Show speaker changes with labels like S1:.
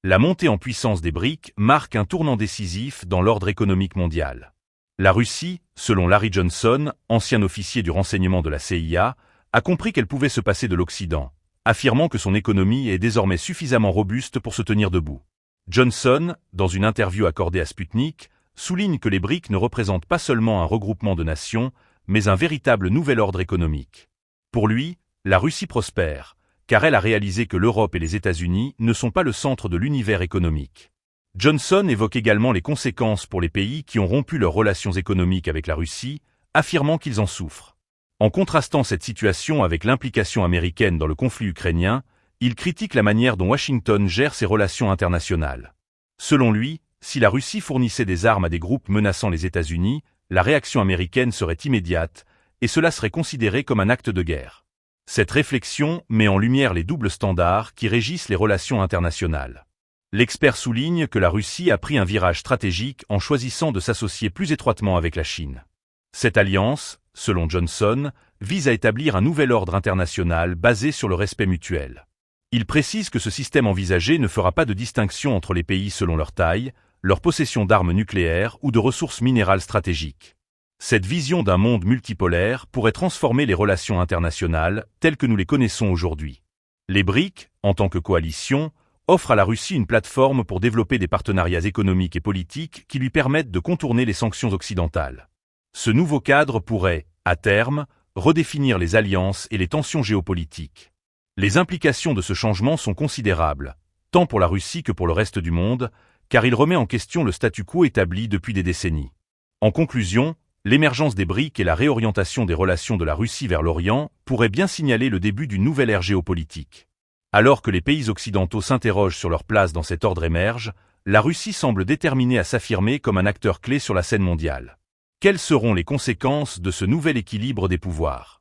S1: La montée en puissance des BRIC marque un tournant décisif dans l'ordre économique mondial. La Russie, selon Larry Johnson, ancien officier du renseignement de la CIA, a compris qu'elle pouvait se passer de l'Occident, affirmant que son économie est désormais suffisamment robuste pour se tenir debout. Johnson, dans une interview accordée à Sputnik, souligne que les BRIC ne représentent pas seulement un regroupement de nations, mais un véritable nouvel ordre économique. Pour lui, la Russie prospère, car elle a réalisé que l'Europe et les États-Unis ne sont pas le centre de l'univers économique. Johnson évoque également les conséquences pour les pays qui ont rompu leurs relations économiques avec la Russie, affirmant qu'ils en souffrent. En contrastant cette situation avec l'implication américaine dans le conflit ukrainien, il critique la manière dont Washington gère ses relations internationales. Selon lui, si la Russie fournissait des armes à des groupes menaçant les États-Unis, la réaction américaine serait immédiate, et cela serait considéré comme un acte de guerre. Cette réflexion met en lumière les doubles standards qui régissent les relations internationales. L'expert souligne que la Russie a pris un virage stratégique en choisissant de s'associer plus étroitement avec la Chine. Cette alliance, selon Johnson, vise à établir un nouvel ordre international basé sur le respect mutuel. Il précise que ce système envisagé ne fera pas de distinction entre les pays selon leur taille, leur possession d'armes nucléaires ou de ressources minérales stratégiques. Cette vision d'un monde multipolaire pourrait transformer les relations internationales telles que nous les connaissons aujourd'hui. Les BRIC, en tant que coalition, offrent à la Russie une plateforme pour développer des partenariats économiques et politiques qui lui permettent de contourner les sanctions occidentales. Ce nouveau cadre pourrait, à terme, redéfinir les alliances et les tensions géopolitiques. Les implications de ce changement sont considérables, tant pour la Russie que pour le reste du monde, car il remet en question le statu quo établi depuis des décennies. En conclusion, l'émergence des BRIC et la réorientation des relations de la Russie vers l'Orient pourraient bien signaler le début d'une nouvelle ère géopolitique. Alors que les pays occidentaux s'interrogent sur leur place dans cet ordre émerge, la Russie semble déterminée à s'affirmer comme un acteur clé sur la scène mondiale. Quelles seront les conséquences de ce nouvel équilibre des pouvoirs ?